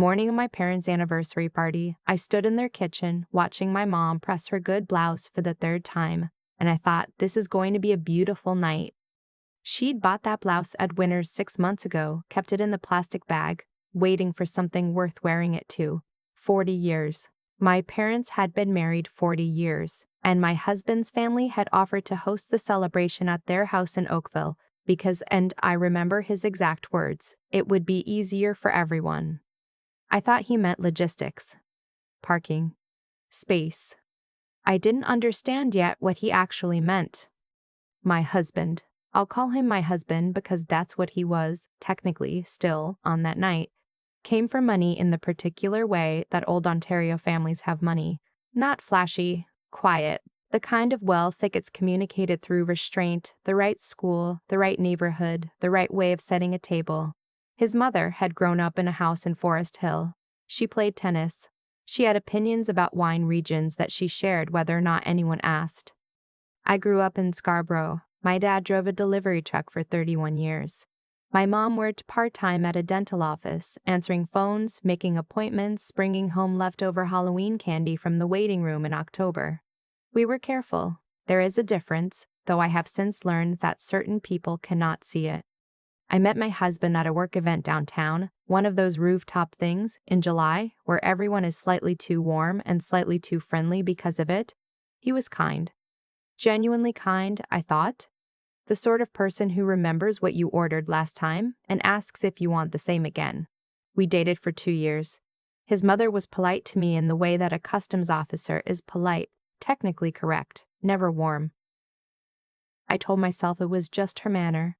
Morning of my parents' anniversary party, I stood in their kitchen watching my mom press her good blouse for the third time, and I thought, this is going to be a beautiful night. She'd bought that blouse at Winners 6 months ago, kept it in the plastic bag, waiting for something worth wearing it to. 40 years. My parents had been married 40 years, and my husband's family had offered to host the celebration at their house in Oakville because, and I remember his exact words, it would be easier for everyone. I thought he meant logistics, parking, space. I didn't understand yet what he actually meant. My husband, I'll call him my husband because that's what he was, technically, still, on that night, came for money in the particular way that old Ontario families have money. Not flashy, quiet, the kind of wealth that gets communicated through restraint, the right school, the right neighborhood, the right way of setting a table. His mother had grown up in a house in Forest Hill. She played tennis. She had opinions about wine regions that she shared whether or not anyone asked. I grew up in Scarborough. My dad drove a delivery truck for 31 years. My mom worked part-time at a dental office, answering phones, making appointments, bringing home leftover Halloween candy from the waiting room in October. We were careful. There is a difference, though I have since learned that certain people cannot see it. I met my husband at a work event downtown, one of those rooftop things, in July, where everyone is slightly too warm and slightly too friendly because of it. He was kind. Genuinely kind, I thought. The sort of person who remembers what you ordered last time and asks if you want the same again. We dated for 2 years. His mother was polite to me in the way that a customs officer is polite, technically correct, never warm. I told myself it was just her manner.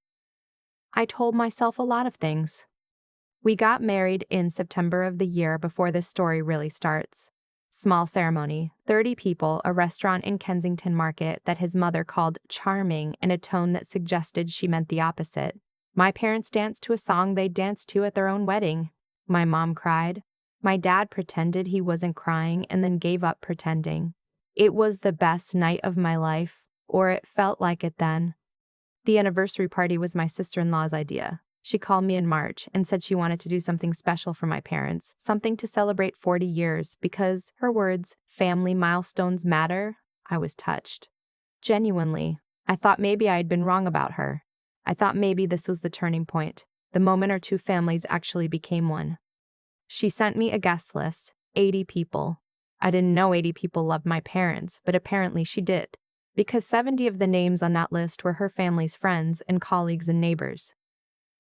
I told myself a lot of things. We got married in September of the year before this story really starts. Small ceremony, 30 people, a restaurant in Kensington Market that his mother called charming in a tone that suggested she meant the opposite. My parents danced to a song they'd danced to at their own wedding. My mom cried. My dad pretended he wasn't crying and then gave up pretending. It was the best night of my life, or it felt like it then. The anniversary party was my sister-in-law's idea. She called me in March and said she wanted to do something special for my parents, something to celebrate 40 years because, her words, family milestones matter. I was touched. Genuinely. I thought maybe I had been wrong about her. I thought maybe this was the turning point, the moment our two families actually became one. She sent me a guest list, 80 people. I didn't know 80 people loved my parents, but apparently she did, because 70 of the names on that list were her family's friends and colleagues and neighbors.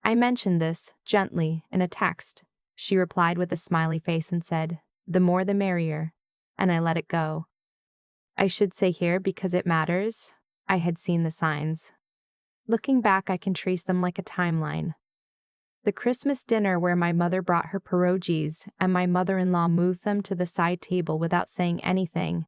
I mentioned this, gently, in a text. She replied with a smiley face and said, "The more the merrier," and I let it go. I should say here, because it matters, I had seen the signs. Looking back, I can trace them like a timeline. The Christmas dinner where my mother brought her pierogies and my mother-in-law moved them to the side table without saying anything,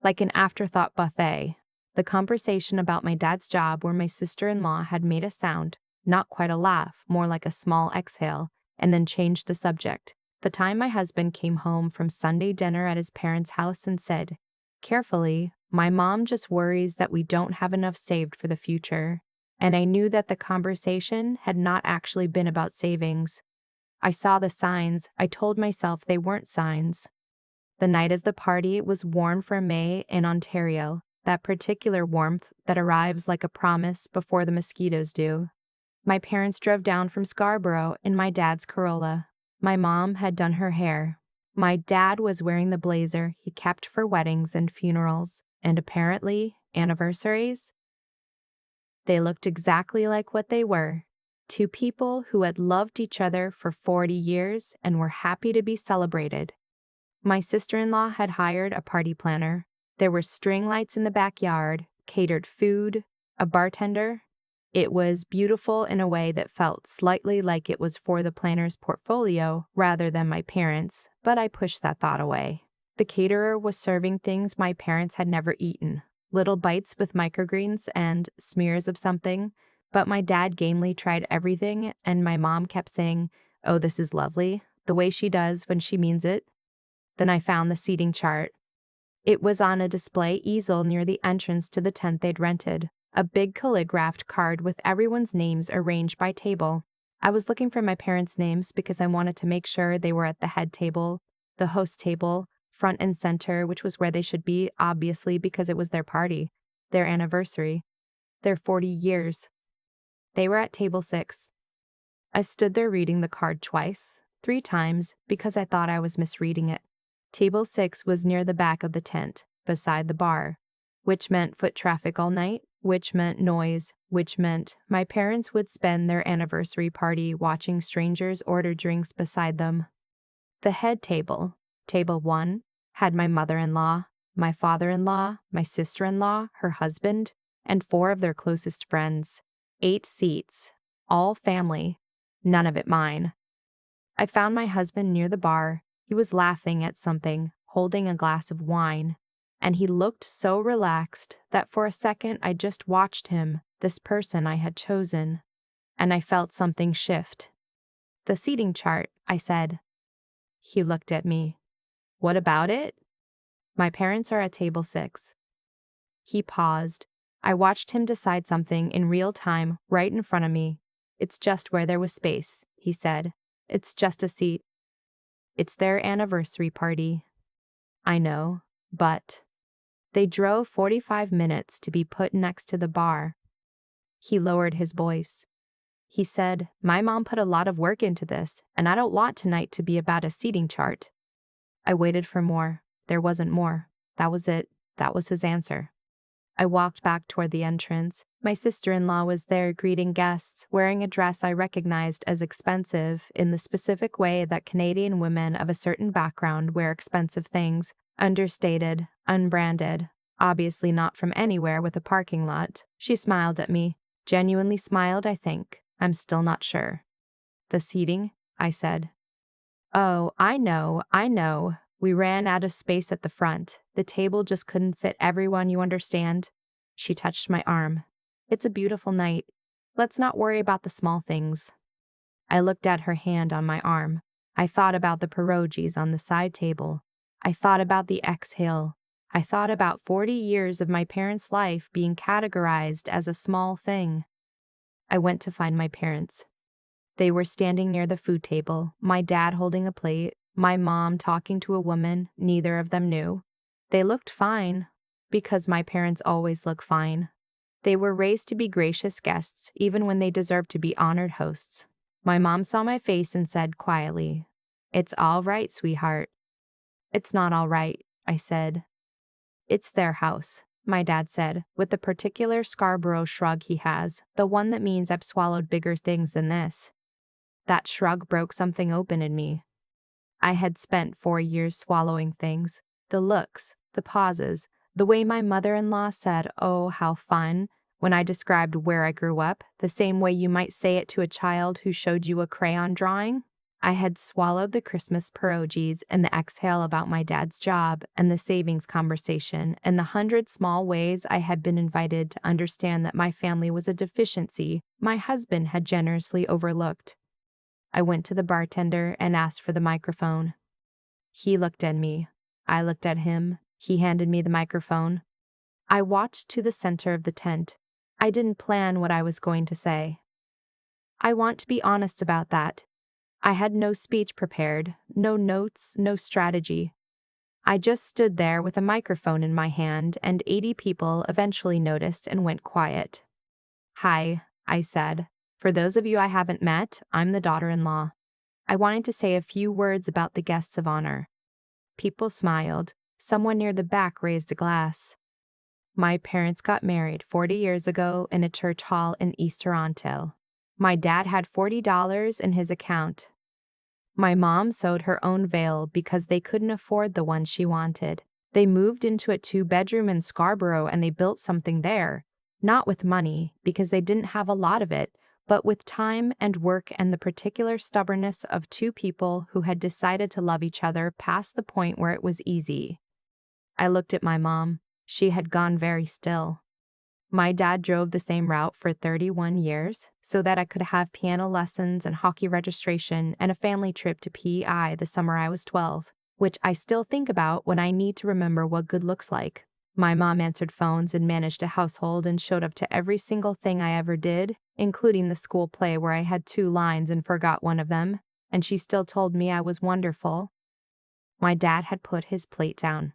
like an afterthought buffet. The conversation about my dad's job where my sister-in-law had made a sound, not quite a laugh, more like a small exhale, and then changed the subject. The time my husband came home from Sunday dinner at his parents' house and said, carefully, "My mom just worries that we don't have enough saved for the future." And I knew that the conversation had not actually been about savings. I saw the signs. I told myself they weren't signs. The night of the party was warm for May in Ontario, that particular warmth that arrives like a promise before the mosquitoes do. My parents drove down from Scarborough in my dad's Corolla. My mom had done her hair. My dad was wearing the blazer he kept for weddings and funerals, and apparently anniversaries. They looked exactly like what they were. Two people who had loved each other for 40 years and were happy to be celebrated. My sister-in-law had hired a party planner. There were string lights in the backyard, catered food, a bartender. It was beautiful in a way that felt slightly like it was for the planner's portfolio rather than my parents', but I pushed that thought away. The caterer was serving things my parents had never eaten, little bites with microgreens and smears of something, but my dad gamely tried everything and my mom kept saying, "Oh, this is lovely," the way she does when she means it. Then I found the seating chart. It was on a display easel near the entrance to the tent they'd rented. A big calligraphed card with everyone's names arranged by table. I was looking for my parents' names because I wanted to make sure they were at the head table, the host table, front and center, which was where they should be, obviously, because it was their party, their anniversary, their 40 years. They were at table 6. I stood there reading the card twice, 3 times, because I thought I was misreading it. Table 6 was near the back of the tent, beside the bar, which meant foot traffic all night, which meant noise, which meant my parents would spend their anniversary party watching strangers order drinks beside them. The head table, table 1, had my mother-in-law, my father-in-law, my sister-in-law, her husband, and 4 of their closest friends. 8 seats, all family, none of it mine. I found my husband near the bar. He was laughing at something, holding a glass of wine, and he looked so relaxed that for a second I just watched him, this person I had chosen, and I felt something shift. "The seating chart," I said. He looked at me. "What about it?" "My parents are at table 6. He paused. I watched him decide something in real time, right in front of me. "It's just where there was space," he said. "It's just a seat. It's their anniversary party." "I know, but..." "They drove 45 minutes to be put next to the bar." He lowered his voice. He said, "My mom put a lot of work into this, and I don't want tonight to be about a seating chart." I waited for more. There wasn't more. That was it. That was his answer. I walked back toward the entrance. My sister-in-law was there greeting guests, wearing a dress I recognized as expensive in the specific way that Canadian women of a certain background wear expensive things, understated, unbranded, obviously not from anywhere with a parking lot. She smiled at me. Genuinely smiled, I think. I'm still not sure. "The seating?" I said. "Oh, I know. We ran out of space at the front. The table just couldn't fit everyone, you understand?" She touched my arm. "It's a beautiful night. Let's not worry about the small things." I looked at her hand on my arm. I thought about the pierogies on the side table. I thought about the exhale. I thought about 40 years of my parents' life being categorized as a small thing. I went to find my parents. They were standing near the food table, my dad holding a plate, my mom talking to a woman neither of them knew. They looked fine, because my parents always look fine. They were raised to be gracious guests, even when they deserved to be honored hosts. My mom saw my face and said quietly, "It's all right, sweetheart." "It's not all right," I said. "It's their house," my dad said, with the particular Scarborough shrug he has, the one that means I've swallowed bigger things than this. That shrug broke something open in me. I had spent 4 years swallowing things. The looks, the pauses, the way my mother-in-law said, "Oh, how fun," when I described where I grew up, the same way you might say it to a child who showed you a crayon drawing. I had swallowed the Christmas pierogies and the exhale about my dad's job and the savings conversation and the 100 small ways I had been invited to understand that my family was a deficiency my husband had generously overlooked. I went to the bartender and asked for the microphone. He looked at me. I looked at him. He handed me the microphone. I walked to the center of the tent. I didn't plan what I was going to say. I want to be honest about that. I had no speech prepared, no notes, no strategy. I just stood there with a microphone in my hand, and 80 people eventually noticed and went quiet. "Hi," I said. "For those of you I haven't met, I'm the daughter-in-law." I wanted to say a few words about the guests of honor. People smiled. Someone near the back raised a glass. "My parents got married 40 years ago in a church hall in East Toronto. My dad had $40 in his account. My mom sewed her own veil because they couldn't afford the one she wanted. They moved into a 2-bedroom in Scarborough and they built something there. Not with money, because they didn't have a lot of it, but with time and work and the particular stubbornness of 2 people who had decided to love each other past the point where it was easy." I looked at my mom. She had gone very still. My dad drove the same route for 31 years so that I could have piano lessons and hockey registration and a family trip to PEI the summer I was 12, which I still think about when I need to remember what good looks like. My mom answered phones and managed a household and showed up to every single thing I ever did, including the school play where I had 2 lines and forgot one of them, and she still told me I was wonderful. My dad had put his plate down.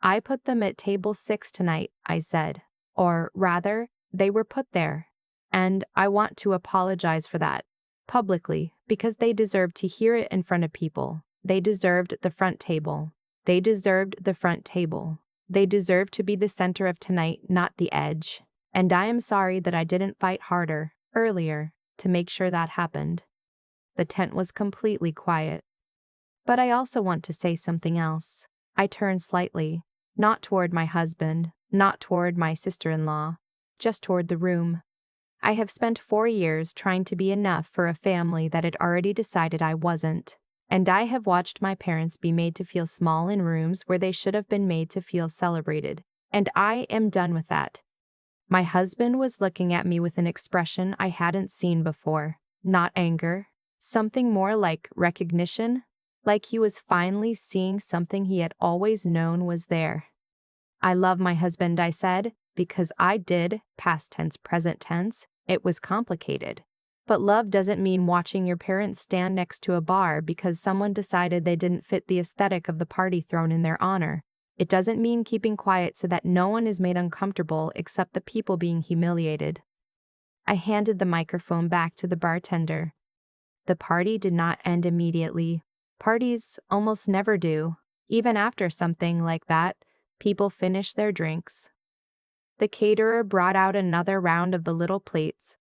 "I put them at table 6 tonight," I said. "Or rather, they were put there. And I want to apologize for that, publicly, because they deserved to hear it in front of people. They deserved the front table. They deserved the front table. They deserved to be the center of tonight, not the edge. And I am sorry that I didn't fight harder, earlier, to make sure that happened." The tent was completely quiet. But I also want to say something else. I turned slightly, not toward my husband, not toward my sister-in-law, just toward the room. I have spent 4 years trying to be enough for a family that had already decided I wasn't. And I have watched my parents be made to feel small in rooms where they should have been made to feel celebrated. And I am done with that. My husband was looking at me with an expression I hadn't seen before. Not anger. Something more like recognition. Like he was finally seeing something he had always known was there. "I love my husband," I said, because I did, past tense, present tense. It was complicated. But love doesn't mean watching your parents stand next to a bar because someone decided they didn't fit the aesthetic of the party thrown in their honor. It doesn't mean keeping quiet so that no one is made uncomfortable except the people being humiliated. I handed the microphone back to the bartender. The party did not end immediately. Parties almost never do. Even after something like that, people finish their drinks. The caterer brought out another round of the little plates.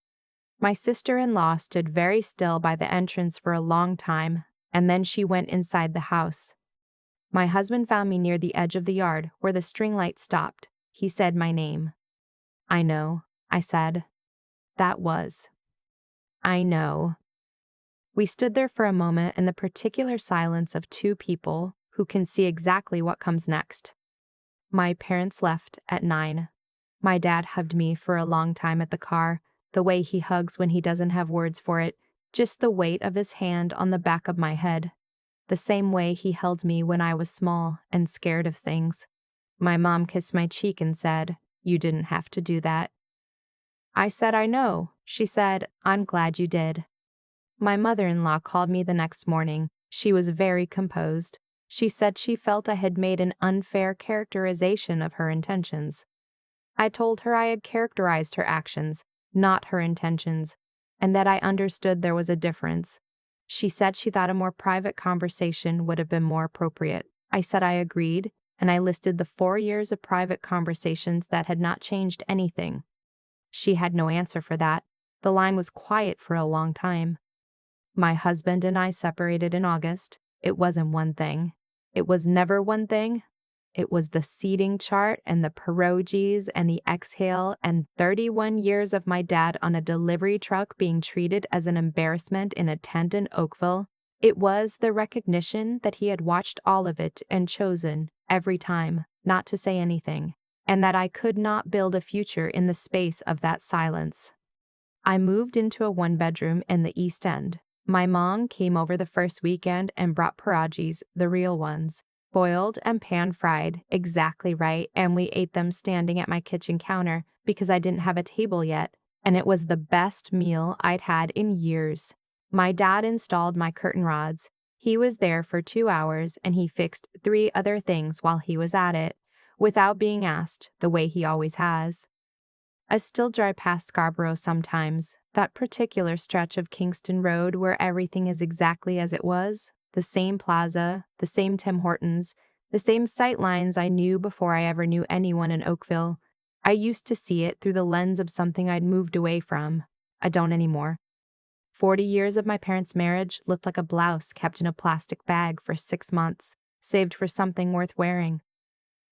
My sister-in-law stood very still by the entrance for a long time, and then she went inside the house. My husband found me near the edge of the yard, where the string light stopped. He said my name. "I know," I said. That was. "I know." We stood there for a moment in the particular silence of 2 people who can see exactly what comes next. My parents left at 9. My dad hugged me for a long time at the car, the way he hugs when he doesn't have words for it, just the weight of his hand on the back of my head. The same way he held me when I was small and scared of things. My mom kissed my cheek and said, "You didn't have to do that." I said, "I know." She said, "I'm glad you did." My mother-in-law called me the next morning. She was very composed. She said she felt I had made an unfair characterization of her intentions. I told her I had characterized her actions, not her intentions, and that I understood there was a difference. She said she thought a more private conversation would have been more appropriate. I said I agreed, and I listed the 4 years of private conversations that had not changed anything. She had no answer for that. The line was quiet for a long time. My husband and I separated in August. It wasn't one thing. It was never one thing. It was the seating chart and the pierogies and the exhale and 31 years of my dad on a delivery truck being treated as an embarrassment in a tent in Oakville. It was the recognition that he had watched all of it and chosen, every time, not to say anything, and that I could not build a future in the space of that silence. I moved into a 1-bedroom in the East End. My mom came over the first weekend and brought pierogies, the real ones, boiled and pan-fried, exactly right, and we ate them standing at my kitchen counter because I didn't have a table yet, and it was the best meal I'd had in years. My dad installed my curtain rods. He was there for 2 hours and he fixed 3 other things while he was at it, without being asked, the way he always has. I still drive past Scarborough sometimes, that particular stretch of Kingston Road where everything is exactly as it was, the same plaza, the same Tim Hortons, the same sight lines I knew before I ever knew anyone in Oakville. I used to see it through the lens of something I'd moved away from. I don't anymore. 40 years of my parents' marriage looked like a blouse kept in a plastic bag for 6 months, saved for something worth wearing.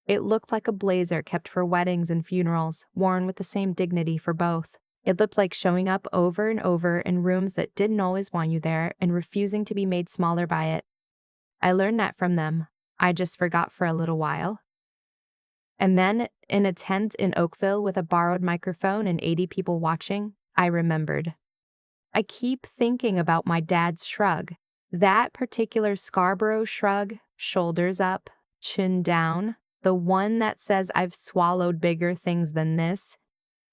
It looked like a blazer kept for weddings and funerals, worn with the same dignity for both. It looked like showing up over and over in rooms that didn't always want you there and refusing to be made smaller by it. I learned that from them. I just forgot for a little while. And then, in a tent in Oakville with a borrowed microphone and 80 people watching, I remembered. I keep thinking about my dad's shrug. That particular Scarborough shrug, shoulders up, chin down, the one that says I've swallowed bigger things than this.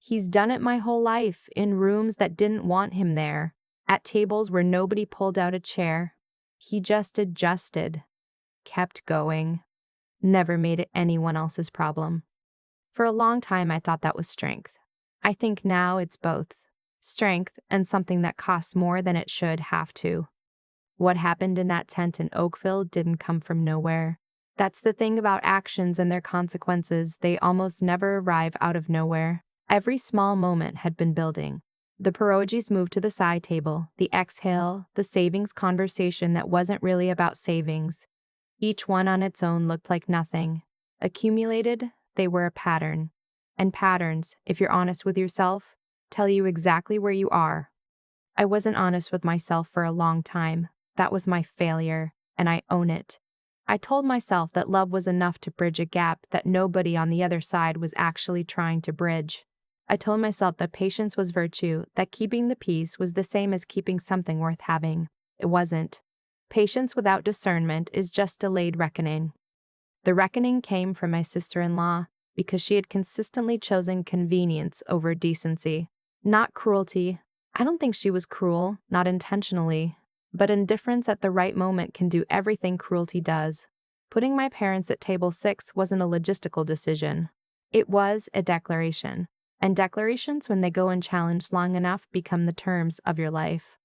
He's done it my whole life, in rooms that didn't want him there, at tables where nobody pulled out a chair. He just adjusted, kept going, never made it anyone else's problem. For a long time, I thought that was strength. I think now it's both strength and something that costs more than it should have to. What happened in that tent in Oakville didn't come from nowhere. That's the thing about actions and their consequences, they almost never arrive out of nowhere. Every small moment had been building. The pierogies moved to the side table, the exhale, the savings conversation that wasn't really about savings. Each one on its own looked like nothing. Accumulated, they were a pattern. And patterns, if you're honest with yourself, tell you exactly where you are. I wasn't honest with myself for a long time. That was my failure, and I own it. I told myself that love was enough to bridge a gap that nobody on the other side was actually trying to bridge. I told myself that patience was virtue, that keeping the peace was the same as keeping something worth having. It wasn't. Patience without discernment is just delayed reckoning. The reckoning came from my sister-in-law because she had consistently chosen convenience over decency. Not cruelty. I don't think she was cruel, not intentionally. But indifference at the right moment can do everything cruelty does. Putting my parents at table 6 wasn't a logistical decision. It was a declaration. And declarations, when they go unchallenged long enough, become the terms of your life.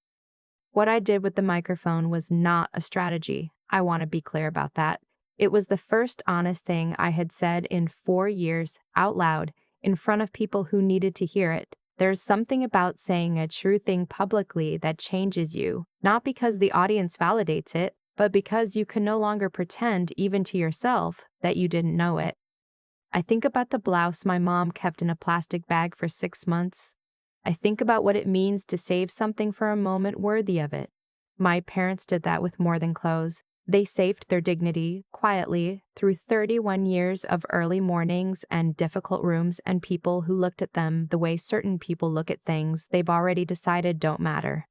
What I did with the microphone was not a strategy. I want to be clear about that. It was the first honest thing I had said in 4 years, out loud, in front of people who needed to hear it. There's something about saying a true thing publicly that changes you, not because the audience validates it, but because you can no longer pretend, even to yourself, that you didn't know it. I think about the blouse my mom kept in a plastic bag for 6 months. I think about what it means to save something for a moment worthy of it. My parents did that with more than clothes. They saved their dignity, quietly, through 31 years of early mornings and difficult rooms and people who looked at them the way certain people look at things they've already decided don't matter.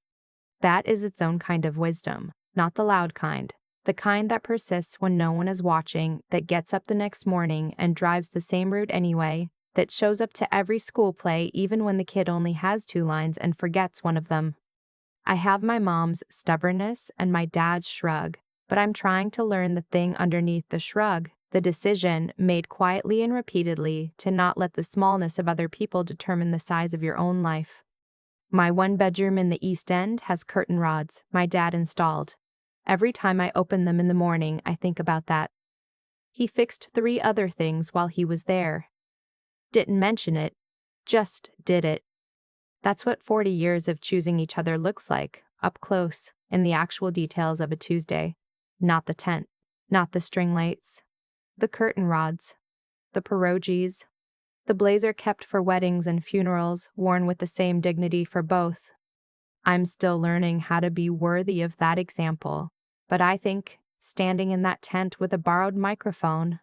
That is its own kind of wisdom, not the loud kind. The kind that persists when no one is watching, that gets up the next morning and drives the same route anyway, that shows up to every school play even when the kid only has 2 lines and forgets one of them. I have my mom's stubbornness and my dad's shrug, but I'm trying to learn the thing underneath the shrug, the decision, made quietly and repeatedly, to not let the smallness of other people determine the size of your own life. My 1-bedroom in the East End has curtain rods my dad installed. Every time I open them in the morning, I think about that. He fixed 3 other things while he was there. Didn't mention it, just did it. That's what 40 years of choosing each other looks like, up close, in the actual details of a Tuesday. Not the tent, not the string lights, the curtain rods, the pierogies, the blazer kept for weddings and funerals, worn with the same dignity for both. I'm still learning how to be worthy of that example, but I think, standing in that tent with a borrowed microphone,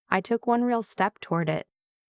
I took one real step toward it.